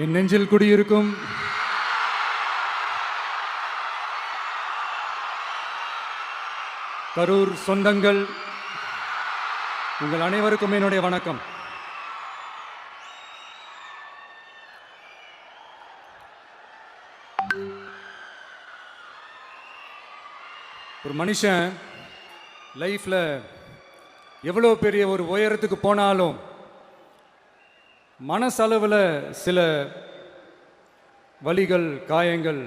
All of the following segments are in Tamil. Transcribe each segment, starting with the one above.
என் நெஞ்சில் குடியிருக்கும் கரூர் சொந்தங்கள், உங்கள் அனைவருக்கும் என்னுடைய வணக்கம். ஒரு மனுஷன் லைஃப்ல எவ்வளோ பெரிய ஒரு உயரத்துக்கு போனாலும் மனசளவில் சில வலிகள், காயங்கள்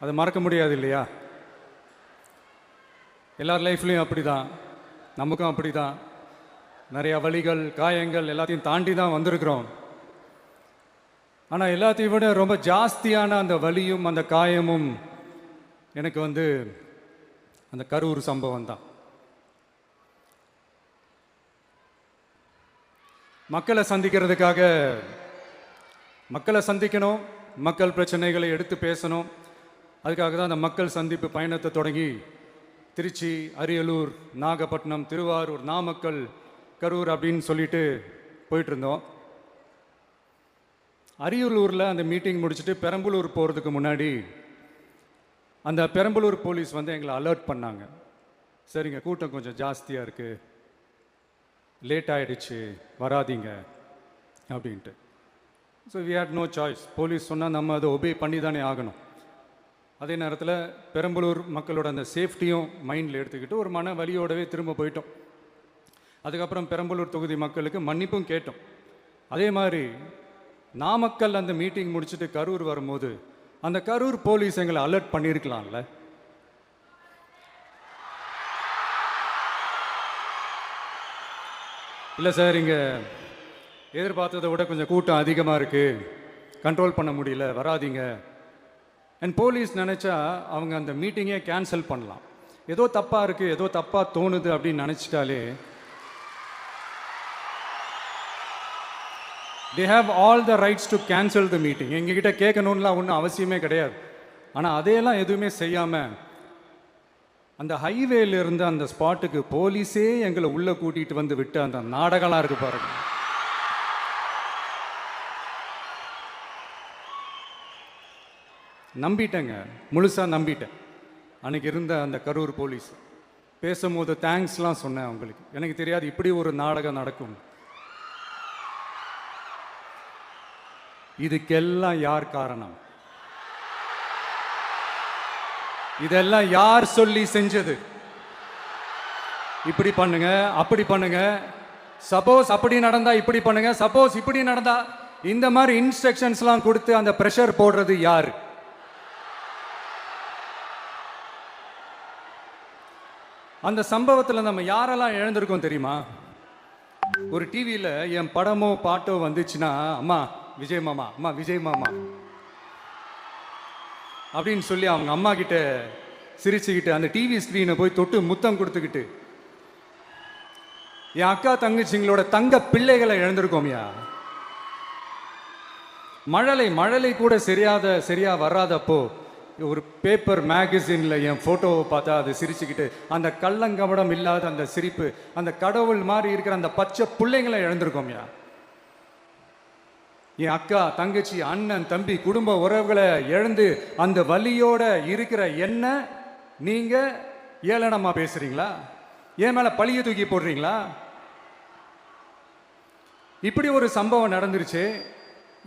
அதை மறக்க முடியாது இல்லையா? எல்லார் லைஃப்லையும் அப்படி தான், நமக்கும் அப்படி தான். நிறையா வலிகள், காயங்கள் எல்லாத்தையும் தாண்டி தான் வந்திருக்கிறோம். ஆனால் எல்லாத்தையும் விட ரொம்ப ஜாஸ்தியான அந்த வலியும் அந்த காயமும் எனக்கு அந்த கரூர் சம்பவம் தான். மக்களை சந்திக்கணும், மக்கள் பிரச்சனைகளை எடுத்து பேசணும். அதுக்காக தான் அந்த மக்கள் சந்திப்பு பயணத்தை தொடங்கி திருச்சி, அரியலூர், நாகப்பட்டினம், திருவாரூர், நாமக்கல், கரூர் அப்படின்னு சொல்லிட்டு போயிட்டு இருந்தோம். அரியலூரில் அந்த மீட்டிங் முடிச்சுட்டு பெரம்பலூர் போகிறதுக்கு முன்னாடி அந்த பெரம்பலூர் போலீஸ் எங்களை அலர்ட் பண்ணாங்க. சரிங்க, கூட்டம் கொஞ்சம் ஜாஸ்தியாக இருக்குது, லேட் ஆகிடுச்சு, வராதிங்க அப்படின்ட்டு. So we had no choice. Police சொன்னால் நம்ம அதை ஒபே பண்ணி தானே ஆகணும். அதே நேரத்தில் பெரம்பலூர் மக்களோட அந்த சேஃப்டியும் மைண்டில் எடுத்துக்கிட்டு ஒரு மன வலியோடவே திரும்ப போயிட்டோம். அதுக்கப்புறம் பெரம்பலூர் தொகுதி மக்களுக்கு மன்னிப்பும் கேட்டோம். அதே மாதிரி நாமக்கல் அந்த மீட்டிங் முடிச்சுட்டு கரூர் வரும்போது அந்த கரூர் போலீஸ் எங்களை அலர்ட் பண்ணியிருக்கலாம்ல. இல்லை சார், இங்கே எதிர்பார்த்ததை விட கொஞ்சம் கூட்டம் அதிகமாக இருக்குது, கண்ட்ரோல் பண்ண முடியல, வராதிங்க. அண்ட் போலீஸ் நினச்சா அவங்க அந்த மீட்டிங்கே கேன்சல் பண்ணலாம். ஏதோ தப்பாக இருக்குது, ஏதோ தப்பாக தோணுது அப்படின்னு நினச்சிட்டாலே they have all the rights to cancel the meeting. எங்ககிட்ட கேட்கணும்லாம் ஒன்றும் அவசியமே கிடையாது. ஆனால் அதையெல்லாம் எதுவுமே செய்யாமல் அந்த ஹைவேல இருந்து அந்த ஸ்பாட்டுக்கு போலீஸே எங்களை உள்ளே கூட்டிகிட்டு வந்து விட்டு அந்த நாடகம்லாம் இருக்கு பாருங்க. நம்பிட்டேங்க, முழுசாக நம்பிட்டேன். அன்னைக்கு இருந்த அந்த கரூர் போலீஸ் பேசும்போது தேங்க்ஸ்லாம் சொன்னேன் அவங்களுக்கு. எனக்கு தெரியாது இப்படி ஒரு நாடகம் நடக்கும். இதுக்கெல்லாம் யார் காரணம்? இதெல்லாம் யார் சொல்லி செஞ்சது? இப்படி பண்ணுங்க, அப்படி பண்ணுங்க, சப்போஸ் அப்படி நடந்தா இப்படி பண்ணுங்க, சப்போஸ் இப்படி நடந்தா இந்த மாதிரி இன்ஸ்ட்ரக்ஷன்ஸ்லாம் கொடுத்து அந்த பிரஷர் போடுறது யார்? அந்த சம்பவத்தில் நம்ம யாரெல்லாம் இழந்திருக்கோம் தெரியுமா? ஒரு டிவியில் என் படமோ பாட்டோ வந்துச்சுன்னா, அம்மா விஜய் மாமா, அம்மா விஜய் மாமா அப்படின்னு சொல்லி அவங்க அம்மா கிட்ட சிரிச்சுக்கிட்டு அந்த டிவி ஸ்க்ரீனை போய் தொட்டு முத்தம் கொடுத்துக்கிட்டு என் அக்கா தங்கச்சிங்களோட தங்க பிள்ளைகளை இழந்திருக்கோம்யா. மழலை கூட சரியா வராதப்போ ஒரு பேப்பர் மேகசினில் என் ஃபோட்டோவை பார்த்தா அது சிரிச்சுக்கிட்டு அந்த கள்ளங்கபடம் இல்லாத அந்த சிரிப்பு, அந்த கடவுள் மாதிரி இருக்கிற அந்த பச்சை பிள்ளைங்களை இழந்திருக்கோம்யா. என் அக்கா, தங்கச்சி, அண்ணன், தம்பி, குடும்ப உறவுகளை இழந்து அந்த வலியோட இருக்கிற என்ன நீங்க ஏளனமா பேசுறீங்களா? என் மேல பழிய தூக்கி போடுறீங்களா? இப்படி ஒரு சம்பவம் நடந்துருச்சு.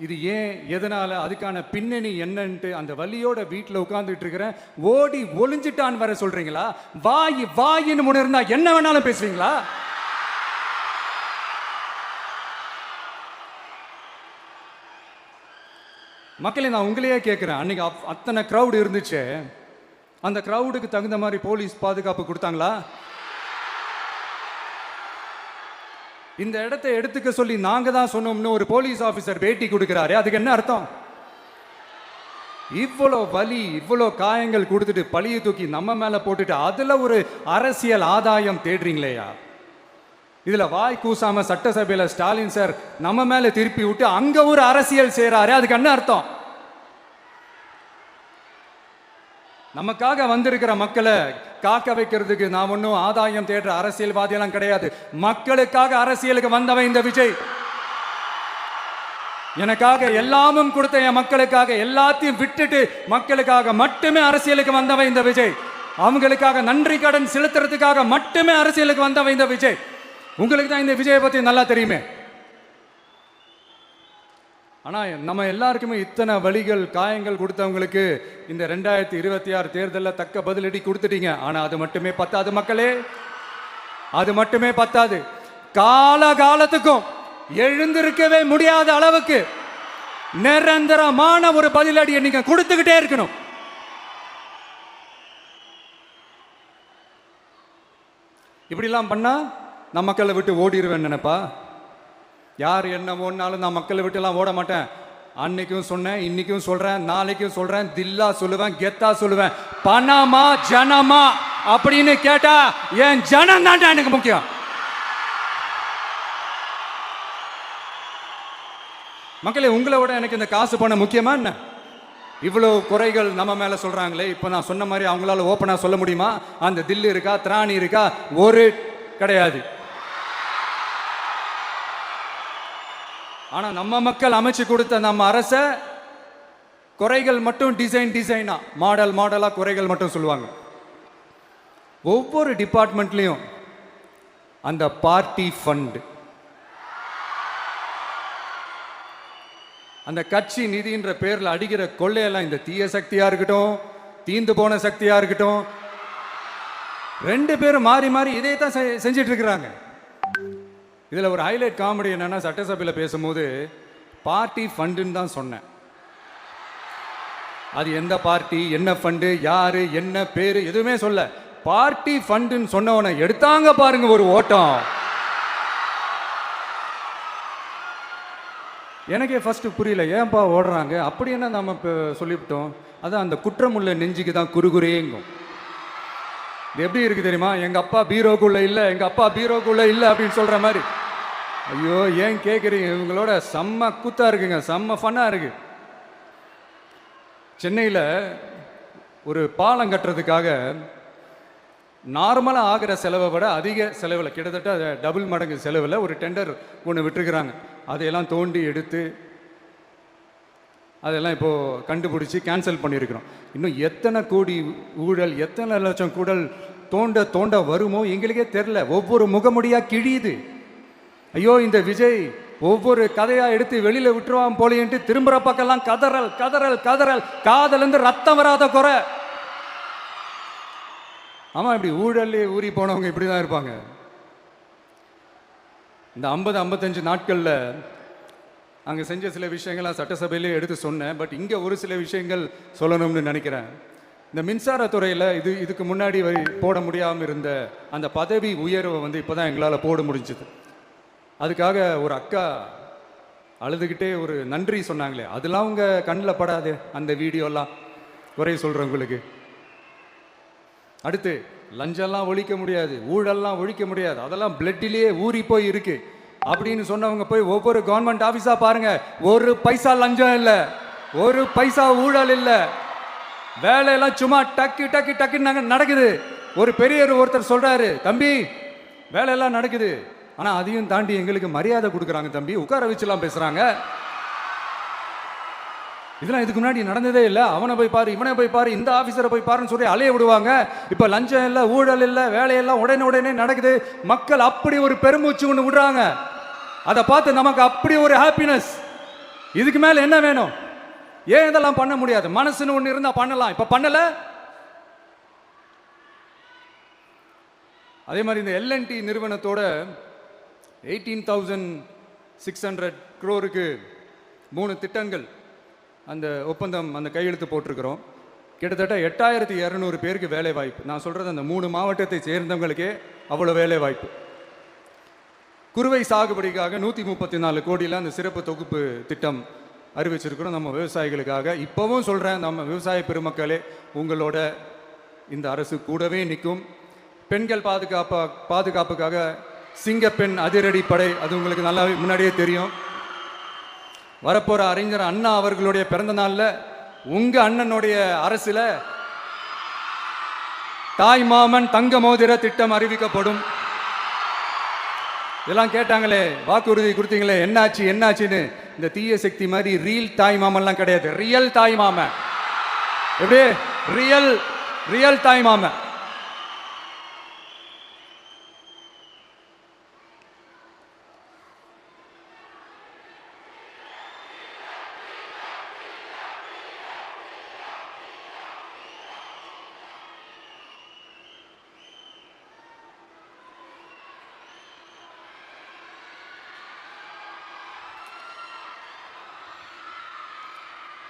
இது ஏன், எதனால, அதுக்கான பின்னணி என்னன்ட்டு அந்த வலியோட வீட்டில் உட்கார்ந்துட்டு இருக்கிறேன். ஓடி ஒளிஞ்சிட்டான்னு வர சொல்றீங்களா? வாயின்னு முன்ன இருந்தா என்ன வேணாலும் பேசுவீங்களா? மக்களே, நான் உங்களையே கேட்குறேன், அன்னைக்கு அத்தனை க்ரௌடு இருந்துச்சு, அந்த க்ரௌடுக்கு தகுந்த மாதிரி போலீஸ் பாதுகாப்பு கொடுத்தாங்களா? இந்த இடத்தை எடுத்துக்க சொல்லி நாங்கள் தான் சொன்னோம்னு ஒரு போலீஸ் ஆஃபீஸர் பேட்டி கொடுக்குறாரு. அதுக்கு என்ன அர்த்தம்? இவ்வளோ வலி, இவ்வளோ காயங்கள் கொடுத்துட்டு பழியை தூக்கி நம்ம மேலே போட்டுட்டு அதில் ஒரு அரசியல் ஆதாயம் தேடுறீங்களேயா? இதில் வாய் கூசாம சட்டசபையில் ஸ்டாலின் சார் நம்ம மேலே திருப்பி விட்டு அங்கே ஒரு அரசியல் செய்கிறாரு. அதுக்கு என்ன அர்த்தம்? நமக்காக வந்திருக்கிற மக்களை காக்க வைக்கிறதுக்கு நான் ஒன்றும் ஆதாயம் தேடுற அரசியல்வாதியெல்லாம் கிடையாது. மக்களுக்காக அரசியலுக்கு வந்தவன் இந்த விஜய். எனக்காக எல்லாமும் கொடுத்த என் மக்களுக்காக எல்லாத்தையும் விட்டுட்டு மக்களுக்காக மட்டுமே அரசியலுக்கு வந்தவன் இந்த விஜய். அவங்களுக்காக நன்றி கடன் செலுத்துறதுக்காக மட்டுமே அரசியலுக்கு வந்தவன் இந்த விஜய். உங்களுக்கு தான் இந்த விஜயை பத்தி நல்லா தெரியுமே. ஆனா நம்ம எல்லாருக்குமே இத்தனை வலிகள் காயங்கள் கொடுத்தவங்களுக்கு இந்த 2026 தேர்தலில் தக்க பதிலடி கொடுத்துட்டீங்க. ஆனா அது மட்டுமே பத்தாது மக்களே, அது மட்டுமே பத்தாது. காலகாலத்துக்கும் எழுந்திருக்கவே முடியாத அளவுக்கு நிரந்தரமான ஒரு பதிலடியை நீங்க கொடுத்துக்கிட்டே இருக்கணும். இப்படிலாம் பண்ணா நான் மக்களை விட்டு ஓடிடுவேன் நினைப்பா? யார் என்ன ஓடினாலும் நான் மக்களை விட்டு எல்லாம் ஓட மாட்டேன். அன்னைக்கும் சொன்னேன், இன்னைக்கும் சொல்றேன், நாளைக்கும் சொல்றேன், தில்லா சொல்லுவேன், கெத்தா சொல்லுவேன். பணமா ஜனமா அப்படின்னு கேட்டா என் ஜனம் தான்டா எனக்கு முக்கியம். மக்களே, உங்களை விட எனக்கு இந்த காசு பணம் முக்கியமா என்ன? இவ்வளோ குறைகள் நம்ம மேல சொல்றாங்களே, இப்போ நான் சொன்ன மாதிரி அவங்களால ஓப்பனா சொல்ல முடியுமா? அந்த தில்லு இருக்கா, திராணி இருக்கா? ஒரு கிடையாது. ஆனா நம்ம மக்கள் அமைச்சு கொடுத்த நம்ம அரச குறைகள் மட்டும் டிசைனா மாடலா குறைகள் மட்டும் சொல்லுவாங்க. ஒவ்வொரு டிபார்ட்மெண்ட்லயும் அந்த பார்ட்டி ஃபண்ட், அந்த கட்சி நிதின்ற பேர்ல அடிக்கிற கொள்ளையெல்லாம் இந்த தீய சக்தியா இருக்கட்டும், தீந்து போன சக்தியா இருக்கட்டும், ரெண்டு பேரும் மாறி மாறி இதே தான் செஞ்சிட்டு இருக்கிறாங்க. இதுல ஒரு ஹைலைட் காமெடி என்னன்னா, சட்டசபையில் பேசும்போது பார்ட்டி ஃபண்டுன்னு தான் சொன்னேன். அது எந்த பார்ட்டி, என்ன ஃபண்டு, யாரு, என்ன பேரு எதுவுமே சொல்ல. பார்ட்டி ஃபண்டுன்னு சொன்னவனை எடுத்தாங்க பாருங்க ஒரு ஓட்டம். எனக்கே ஃபர்ஸ்ட் புரியல, ஏன்பா ஓடுறாங்க? அப்படி என்ன நம்ம இப்போ சொல்லிவிட்டோம்? அதான் அந்த குற்றமுள்ள நெஞ்சுக்கு தான் குறுகுறேங்கும். இது எப்படி இருக்கு தெரியுமா? எங்க அப்பா பீரோக்குள்ள இல்லை, எங்க அப்பா பீரோக்குள்ள இல்லை அப்படின்னு சொல்ற மாதிரி. ஐயோ, ஏன் கேட்குறீங்க? இவங்களோட செம்ம கூத்தா இருக்குங்க, செம்ம ஃபன்னா இருக்கு. சென்னையில் ஒரு பாலம் கட்டுறதுக்காக நார்மலாக ஆகிற செலவை விட அதிக செலவில், கிட்டத்தட்ட டபுள் மடங்கு செலவில் ஒரு டெண்டர் ஒன்று விட்டுருக்குறாங்க. அதையெல்லாம் தோண்டி எடுத்து அதெல்லாம் இப்போது கண்டுபிடிச்சி கேன்சல் பண்ணியிருக்கிறோம். இன்னும் எத்தனை கோடி ஊழல், எத்தனை லட்சம் கூடல் தோண்ட வருமோ எங்களுக்கே தெரில. ஒவ்வொரு முகமுடியாக கிழியுது. ஐயோ, இந்த விஜய் ஒவ்வொரு கதையாக எடுத்து வெளியில் விட்டுருவான் போலேன்ட்டு திரும்புகிற பக்கம்லாம் கதறல் கதறல் கதறல், காதலேருந்து ரத்தம் வராத குறை. ஆமாம், இப்படி ஊழல்லே ஊறி போனவங்க இப்படி தான் இருப்பாங்க. இந்த 50-55 நாட்களில் அங்கே செஞ்ச சில விஷயங்கள்லாம் சட்டசபையிலே எடுத்து சொன்னேன். பட் இங்கே ஒரு சில விஷயங்கள் சொல்லணும்னு நினைக்கிறேன். இந்த மின்சாரத்துறையில் இதுக்கு முன்னாடி போட முடியாமல் இருந்த அந்த பதவி உயர்வை இப்போ தான் எங்களால் போட முடிஞ்சுது. அதுக்காக ஒரு அக்கா அழுதுகிட்டே ஒரு நன்றி சொன்னாங்களே, அதெல்லாம் அவங்க கண்ணில் படாது அந்த வீடியோலாம், குறை சொல்கிறவங்களுக்கு. அடுத்து லஞ்சம்லாம் ஒழிக்க முடியாது, ஊழல்லாம் ஒழிக்க முடியாது, அதெல்லாம் பிளட்டிலேயே ஊறி போய் இருக்கு அப்படின்னு சொன்னவங்க போய் ஒவ்வொரு கவர்மெண்ட் ஆஃபீஸா பாருங்க. ஒரு பைசா லஞ்சம் இல்லை, ஒரு பைசா ஊழல் இல்லை, வேலையெல்லாம் சும்மா டக்கு டக்கு டக்குன்னு நடக்குது. ஒரு பெரியவர் ஒருத்தர் சொல்றாரு, தம்பி வேலையெல்லாம் நடக்குது, ஆனா அதையும் தாண்டி எங்களுக்கு மரியாதை கொடுக்குறாங்க தம்பி, உட்கார வச்சுலாம் பேசுறாங்க. இதெல்லாம் இதுக்கு முன்னாடி நடந்ததே இல்லை. அவனை போய் பாரு, இவனை போய் பாரு, இந்த ஆஃபீஸரை போய் பாருன்னு சொல்லி அலைய விடுவாங்க. இப்போ லஞ்சம் இல்லை, ஊழல் இல்லை, வேலையெல்லாம் உடனே நடக்குது. மக்கள் அப்படி ஒரு பெருமூச்சு ஒன்று விடுறாங்க. அதை பார்த்து நமக்கு அப்படி ஒரு ஹாப்பினஸ். இதுக்கு மேலே என்ன வேணும்? ஏன் இதெல்லாம் பண்ண முடியாது? மனசுன்னு ஒன்று இருந்தால் பண்ணலாம், இப்போ பண்ணலை. அதே மாதிரி இந்த L&T நிறுவனத்தோட 18,600 crore 3 திட்டங்கள் அந்த ஒப்பந்தம், அந்த கையெழுத்து போட்டிருக்கிறோம். கிட்டத்தட்ட 8,200 பேருக்கு வேலை வாய்ப்பு. நான் சொல்கிறது அந்த 3 மாவட்டத்தை சேர்ந்தவங்களுக்கே அவ்வளோ வேலை வாய்ப்பு. குறுவை சாகுபடிக்காக 134 கோடியில் அந்த சிறப்பு தொகுப்பு திட்டம் அறிவிச்சிருக்கிறோம் நம்ம விவசாயிகளுக்காக. இப்போவும் சொல்கிறேன், நம்ம விவசாய பெருமக்களே, உங்களோட இந்த அரசு கூடவே நிற்கும். பெண்கள் பாதுகாப்புக்காக சிங்கப்பெண் அதிரடி படை, அது உங்களுக்கு நல்லா முன்னாடியே தெரியும். வரப்போற அறிஞர் அண்ணா அவர்களுடைய பிறந்த நாள்ல உங்க அண்ணனுடைய அரசுல தாய் மாமன் தங்க மோதிர திட்டம் அறிவிக்கப்படும். இதெல்லாம் கேட்டாங்களே, வாக்குறுதி கொடுத்தீங்களே, என்னாச்சுன்னு இந்த தீய சக்தி மாதிரி ரீல் தாய் மாமன்லாம் கிடையாது, ரியல் தாய் மாமன். எப்படி ரியல் ரியல் தாய் மாமன்.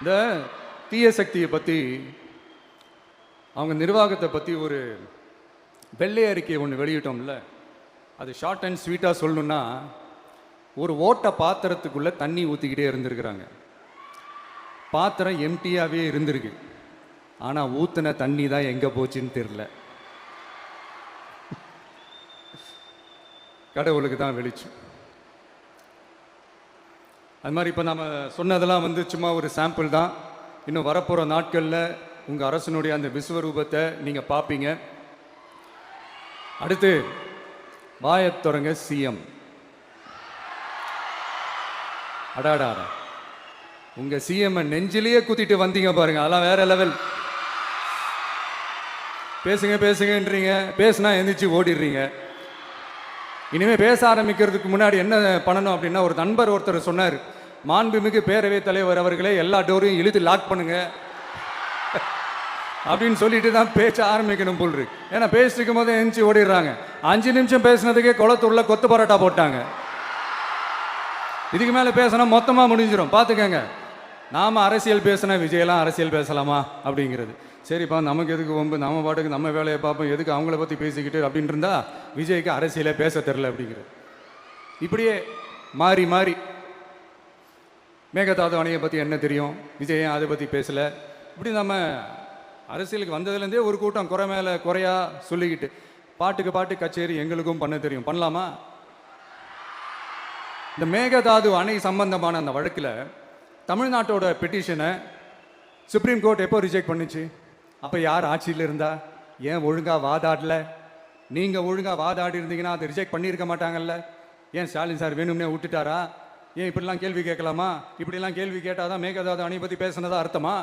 இந்த தீய சக்தியை பற்றி, அவங்க நிர்வாகத்தை பற்றி ஒரு வெள்ளை அறிக்கையை ஒன்று வெளியிட்டோம்ல, அது ஷார்ட் அண்ட் ஸ்வீட்டாக சொல்லணுன்னா, ஒரு ஓட்டை பாத்திரத்துக்குள்ளே தண்ணி ஊற்றிக்கிட்டே இருந்திருக்கிறாங்க. பாத்திரம் எம்டியாகவே இருந்திருக்கு, ஆனால் ஊற்றின தண்ணி தான் எங்கே போச்சுன்னு தெரில. கடவுளுக்கு தான் வெளிச்சம். அது மாதிரி இப்போ நம்ம சொன்னதெல்லாம் சும்மா ஒரு சாம்பிள் தான். இன்னும் வரப்போகிற நாட்களில் உங்கள் அரசனுடைய அந்த விஸ்வரூபத்தை நீங்கள் பார்ப்பீங்க. அடுத்து வாயத் தொடங்க சிஎம். அடாடா, உங்கள் சிஎம் நெஞ்சிலேயே குத்திட்டு வந்தீங்க பாருங்க, அதெல்லாம் வேற லெவல். பேசுங்க பேசுங்கன்றீங்க, பேசுனா எந்திரிச்சு ஓடிடுறீங்க. இனிமேல் பேச ஆரம்பிக்கிறதுக்கு முன்னாடி என்ன பண்ணணும் அப்படின்னா, ஒரு நண்பர் ஒருத்தர் சொன்னார், மாண்புமிகு பேரவைத் தலைவர் அவர்களே எல்லா டோரையும் இழுத்து லாக் பண்ணுங்க அப்படின்னு சொல்லிட்டு தான் பேச ஆரம்பிக்கணும் போல் இருக்கு. ஏன்னா பேசிருக்கும் போது எந்திரிச்சு ஓடிடுறாங்க. 5 நிமிஷம் பேசினதுக்கே குளத்தூர்ல கொத்து பரோட்டா போட்டாங்க. இதுக்கு மேலே பேசினா மொத்தமாக முடிஞ்சிடும், பார்த்துக்கங்க. நாம் அரசியல் பேசினா விஜயெல்லாம் அரசியல் பேசலாமா அப்படிங்கிறது. சரிப்பா, நமக்கு எதுக்கு வம்பு, நம்ம பாட்டுக்கு நம்ம வேலையை பார்ப்போம், எதுக்கு அவங்கள பற்றி பேசிக்கிட்டு அப்படின்னு இருந்தா விஜய்க்கு அரசியலே பேச தெரில அப்படிங்கிறது. இப்படியே மாறி மாறி மேகதாது அணையை பற்றி என்ன தெரியும், விஜய் அதை பற்றி பேசலை. இப்படி நம்ம அரசியலுக்கு வந்ததுலேருந்தே ஒரு கூட்டம் குறை மேலே குறையா சொல்லிக்கிட்டு, பாட்டுக்கு பாட்டு கச்சேரி எங்களுக்கும் பண்ண தெரியும், பண்ணலாமா? இந்த மேகதாது அணை சம்பந்தமான அந்த வழக்கில் தமிழ்நாட்டோட பெட்டிஷனை சுப்ரீம் கோர்ட் எப்போ ரிஜெக்ட் பண்ணுச்சு? அப்போ யார் ஆட்சியில் இருந்தா? ஏன் ஒழுங்காக வாதாடல? நீங்கள் ஒழுங்காக வாதாடி இருந்தீங்கன்னா அதை ரிஜெக்ட் பண்ணியிருக்க மாட்டாங்கல்ல. ஏன் ஸ்டாலின் சார் வேணும்னே விட்டுட்டாரா? ஏன் இப்படிலாம் கேள்வி கேட்கலாமா? இப்படிலாம் கேள்வி கேட்டால் தான் மேகதாது அணை பற்றி பேசுனதா அர்த்தமா?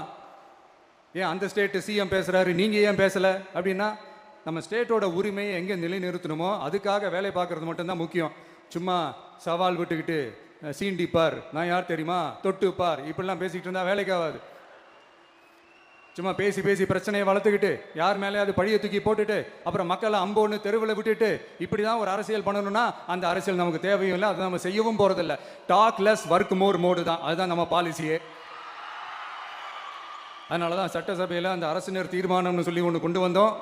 ஏன் அந்த ஸ்டேட்டு சிஎம் பேசுகிறாரு, நீங்கள் ஏன் பேசலை அப்படின்னா, நம்ம ஸ்டேட்டோட உரிமையை எங்கே நிலைநிறுத்தணுமோ அதுக்காக வேலை பார்க்குறது மட்டும்தான் முக்கியம். சும்மா சவால் விட்டுக்கிட்டு சீண்டிப்பார், நான் யார் தெரியுமா, தொட்டுப்பார், இப்படிலாம் பேசிக்கிட்டு இருந்தால் வேலைக்காகாது. சும்மா பேசி பேசி பிரச்சனையை வளர்த்துக்கிட்டு யார் மேலே அது பழியை தூக்கி போட்டுட்டு அப்புறம் மக்களை அம்போன்னு தெருவில் விட்டுட்டு இப்படி தான் ஒரு அரசியல் பண்ணணும்னா அந்த அரசியல் நமக்கு தேவையும் இல்லை, அதை நம்ம செய்யவும் போகிறதில்ல. Talk less work more mode தான், அதுதான் நம்ம பாலிசியே. அதனால தான் சட்டசபையில் அந்த அரசினர் தீர்மானம்னு சொல்லி ஒன்று கொண்டு வந்தோம்.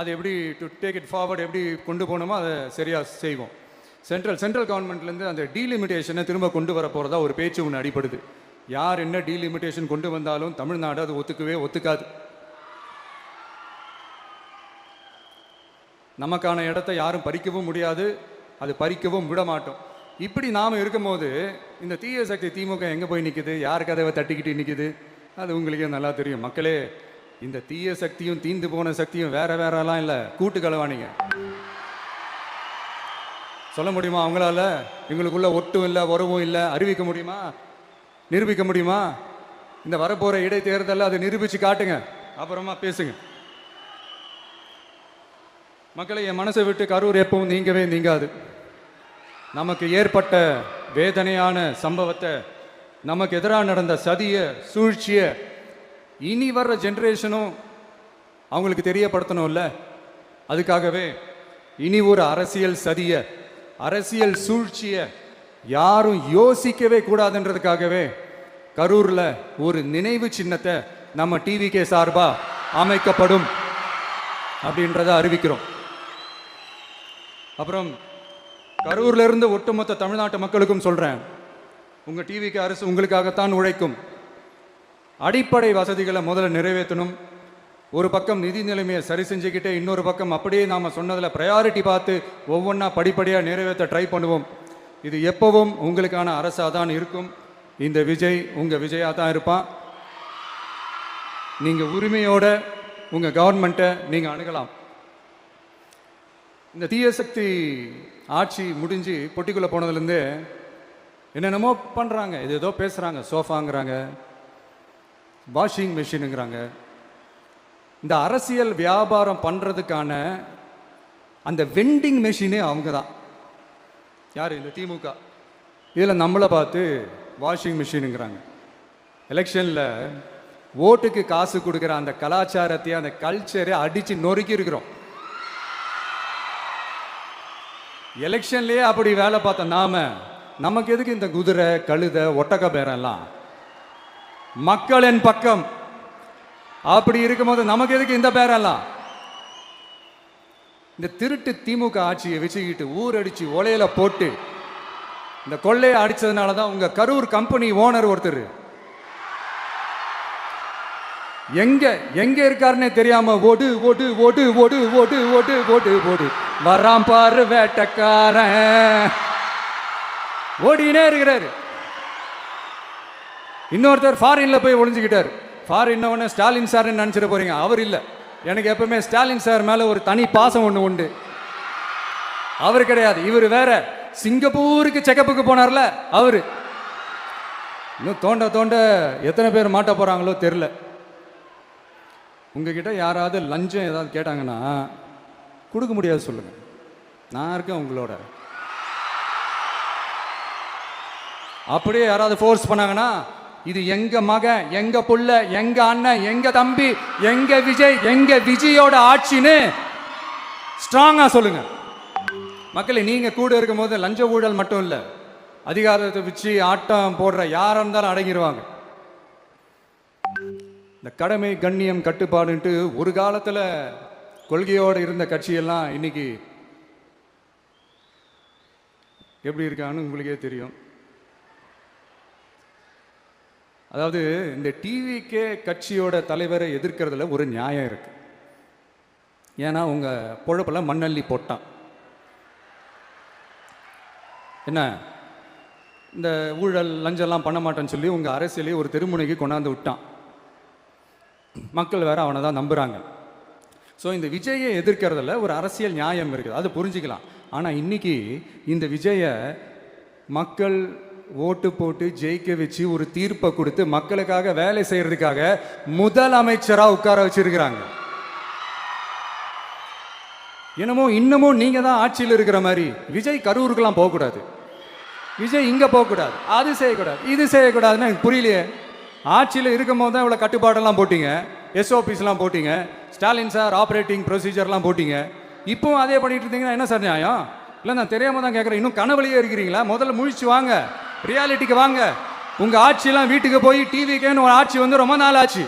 அது எப்படி டு டேக் இட் ஃபார்வர்ட், எப்படி கொண்டு போகணுமோ அதை சரியாக செய்வோம். சென்ட்ரல் கவர்மெண்ட்லேருந்து அந்த டீலிமிட்டேஷனை திரும்ப கொண்டு வர போகிறதா ஒரு பேச்சு ஒன்று அடிப்படுது. யார் என்ன டீலிமிட்டேஷன் கொண்டு வந்தாலும் தமிழ்நாடு அது ஒத்துக்காது. நமக்கான இடத்தை யாரும் பறிக்கவும் முடியாது, அது பறிக்கவும் விட மாட்டோம். இப்படி நாம் இருக்கும்போது இந்த தீய சக்தி திமுக எங்கே போய் நிற்குது, யார் கதவை தட்டிக்கிட்டு நிற்குது, அது உங்களுக்கே நல்லா தெரியும். மக்களே, இந்த தீய சக்தியும் தீந்து போன சக்தியும் வேறலாம் இல்லை, கூட்டு கலவாணிங்க. சொல்ல முடியுமா அவங்களால? எங்களுக்குள்ள ஒட்டும் இல்லை, உறவும் இல்லை, அறிவிக்க முடியுமா, நிரூபிக்க முடியுமா? இந்த வரப்போற இடைத்தேர்தலில் அதை நிரூபிச்சு காட்டுங்க, அப்புறமா பேசுங்க. மக்களை, என் மனசை விட்டு கரூர் எப்பவும் நீங்கவே நீங்காது. நமக்கு ஏற்பட்ட வேதனையான சம்பவத்தை, நமக்கு எதிராக நடந்த சதிய சூழ்ச்சிய இனி வர்ற ஜென்ரேஷனும் அவங்களுக்கு தெரியப்படுத்தணும்ல. அதுக்காகவே இனி ஒரு அரசியல் சதிய, அரசியல் சூழ்ச்சிய யாரும் யோசிக்கவே கூடாதுன்றதுக்காகவே கரூர்ல ஒரு நினைவு சின்னத்தை நம்ம டிவிகே சார்பா அமைக்கப்படும் அப்படின்றத அறிவிக்கிறோம். அப்புறம் கரூர்ல இருந்து ஒட்டுமொத்த தமிழ்நாட்டு மக்களுக்கும் சொல்றேன், உங்க டிவிகே அரசு உங்களுக்காகத்தான் உழைக்கும். அடிப்படை வசதிகளை முதல்ல நிறைவேற்றணும். ஒரு பக்கம் நிதி நிலைமையை சரி செஞ்சுக்கிட்டே, இன்னொரு பக்கம் அப்படியே நாம சொன்னதில் ப்ரையாரிட்டி பார்த்து ஒவ்வொன்றா படிப்படியாக நிறைவேற்ற ட்ரை பண்ணுவோம். இது எப்பவும் உங்களுக்கான அரசாக தான் இருக்கும். இந்த விஜய் உங்கள் விஜயாக தான் இருப்பான். நீங்கள் உரிமையோட உங்கள் கவர்மெண்ட்டை நீங்கள் அணுகலாம். இந்த தீய சக்தி ஆட்சி முடிஞ்சு பொட்டிக்குள்ளே போனதுலேருந்து என்னென்னமோ பண்ணுறாங்க, இது ஏதோ பேசுகிறாங்க, சோஃபாங்கிறாங்க, வாஷிங் மிஷினுங்கிறாங்க. இந்த அரசியல் வியாபாரம் பண்ணுறதுக்கான அந்த வெண்டிங் மெஷினே அவங்க தான். யார்? இந்த திமுக. இதில் நம்மளை பார்த்து வாஷிங் மிஷினுங்கிறாங்க. எலெக்ஷனில் ஓட்டுக்கு காசு கொடுக்குற அந்த கலாச்சாரத்தையும் அந்த கல்ச்சரை அடித்து நொறுக்கி இருக்கிறோம். எலெக்ஷன்லேயே அப்படி வேலை பார்த்த நமக்கு எதுக்கு இந்த குதிரை, கழுதை, ஒட்டக்க பேரெல்லாம்? மக்களின் பக்கம் அப்படி இருக்கும்போது நமக்கு எதுக்கு இந்த பேரெல்லாம்? இந்த திருட்டு திமுக ஆட்சியை வச்சுக்கிட்டு ஊரடிச்சு ஒலையில போட்டு இந்த கொள்ளையை அடிச்சதுனால தான் உங்க கரூர் கம்பெனி ஓனர் ஒருத்தர் எங்க எங்க இருக்காருன்னே தெரியாம ஓடு ஓடு ஓடு ஓடு ஓடு ஓடு ஓடு ஓடு வராம் பாரு வேட்டக்காரன் ஓடினே இருக்கிறாரு. இன்னொருத்தர் ஃபாரின்ல போய் ஒளிஞ்சுக்கிட்டார். ஃபாரின் ஸ்டாலின் சார் நினைச்சிட போறீங்க, அவர் இல்லை. எனக்கு எப்பவுமே ஸ்டாலின் சார் மேல ஒரு தனி பாசம் ஒன்று உண்டு. அவர் கிடையாது, இவர் வேற. சிங்கப்பூருக்கு செக்கப்புக்கு போனார்ல அவரு. இன்னும் தோண்ட தோண்ட எத்தனை பேர் மாட்ட போறாங்களோ தெரியல. உங்ககிட்ட யாராவது லஞ்சம் ஏதாவது கேட்டாங்கன்னா கொடுக்க முடியாது சொல்லுங்க, நான் இருக்கேன் உங்களோட. அப்படியே யாராவது ஃபோர்ஸ் பண்ணாங்கன்னா இது எங்க மகன், எங்க புள்ள, எங்க அண்ணன், எங்க தம்பி, எங்க விஜய், எங்க விஜயோட ஆட்சின்னு ஸ்ட்ராங்கா சொல்லுங்க. மக்களை நீங்க கூட இருக்கும் போது லஞ்ச ஊழல் மட்டும் இல்ல, அதிகாரத்தை வச்சு ஆட்டம் போடுற யாரா இருந்தாலும் அடங்கிடுவாங்க. இந்த கடமை, கண்ணியம், கட்டுப்பாடுன்ட்டு ஒரு காலத்துல கொள்கையோடு இருந்த கட்சியெல்லாம் இன்னைக்கு எப்படி இருக்கான்னு உங்களுக்கே தெரியும். அதாவது இந்த டிவிகே கட்சியோட தலைவரை எதிர்க்கிறதுல ஒரு நியாயம் இருக்கு. ஏன்னா உங்க பொழப்பில் மண்ணள்ளி போட்டான். என்ன இந்த ஊழல் லஞ்சம்லாம் பண்ண மாட்டேன்னு சொல்லி உங்க அரசியலே ஒரு தெருமுனைக்கு கொண்டாந்து விட்டான். மக்கள் வேற அவனை தான் நம்புறாங்க. ஸோ இந்த விஜயை எதிர்க்கிறதுல ஒரு அரசியல் நியாயம் இருக்குது, அது புரிஞ்சுக்கலாம். ஆனால் இன்னைக்கு இந்த விஜயை மக்கள் ஓட்டு போட்டு ஜெயிக்க வச்சு ஒரு தீர்ப்பை கொடுத்து மக்களுக்காக வேலை செய்யறதுக்காக முதலமைச்சரா உட்கார வச்சிருக்கிறாங்க. என்னமோ இன்னமும் நீங்க தான் ஆட்சியில் இருக்கிற மாதிரி. விஜய் கரூருக்கெல்லாம் போகக்கூடாது, விஜய் இங்க போகக்கூடாது, அது செய்யக்கூடாது, இது செய்யக்கூடாதுன்னு எனக்கு புரியலையே. ஆட்சியில் இருக்கும் போது தான் இவ்வளோ கட்டுப்பாடெல்லாம் போட்டீங்க, SOPஸ்லாம் போட்டீங்க, ஸ்டாலின் சார் ஆப்ரேட்டிங் ப்ரொசீஜர்லாம் போட்டீங்க. இப்போவும் அதே பண்ணிட்டு இருந்தீங்கன்னா என்ன சார் நியாயம்? இல்லை நான் தெரியாம தான் கேட்குறேன். இன்னும் கனவுலையே இருக்கிறீங்களா? முதல்ல முழிச்சு வாங்க, ரியாலிட்டிக்கு வாங்க. உங்க ஆட்சியெல்லாம் வீட்டுக்கு போய் டிவிக்கேன்னு ஒரு ஆட்சி வந்து ரொம்ப நாள் ஆச்சு.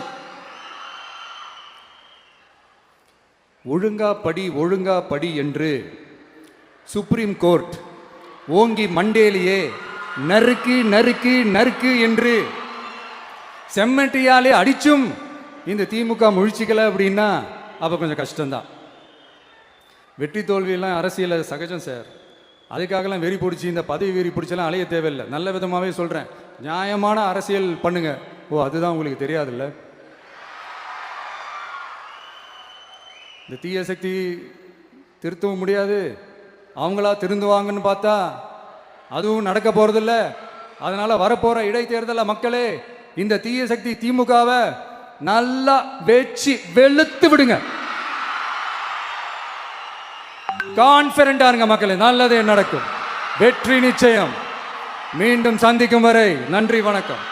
ஒழுங்கா படி ஒழுங்கா படி என்று சுப்ரீம் கோர்ட் ஓங்கி மண்டேலியே நறுக்கு நறுக்கு நறுக்கு என்று செம்மட்டியாலே அடிச்சும் இந்த திமுக முழிச்சிக்கல அப்படின்னா அப்ப கொஞ்சம் கஷ்டம்தான். வெற்றி தோல்வியெல்லாம் அரசியல சகஜம் சார். அதுக்காகலாம் வெறி பிடிச்சி இந்த பதவி வெறி பிடிச்செல்லாம் அலைய தேவையில்லை. நல்ல விதமாகவே சொல்கிறேன், நியாயமான அரசியல் பண்ணுங்க. ஓ அதுதான் உங்களுக்கு தெரியாதுல்ல. இந்த தீய சக்தி திருத்தவும் முடியாது, அவங்களா திருந்துவாங்கன்னு பார்த்தா அதுவும் நடக்க போறதில்ல. அதனால வரப்போற இடைத்தேர்தலில் மக்களே இந்த தீய சக்தி திமுகவை நல்லா வெச்சு வெளுத்து விடுங்க. கான்பிடண்டா இருங்க மக்களே, நல்லதே நடக்கும், வெற்றி நிச்சயம். மீண்டும் சந்திக்கும் வரை நன்றி, வணக்கம்.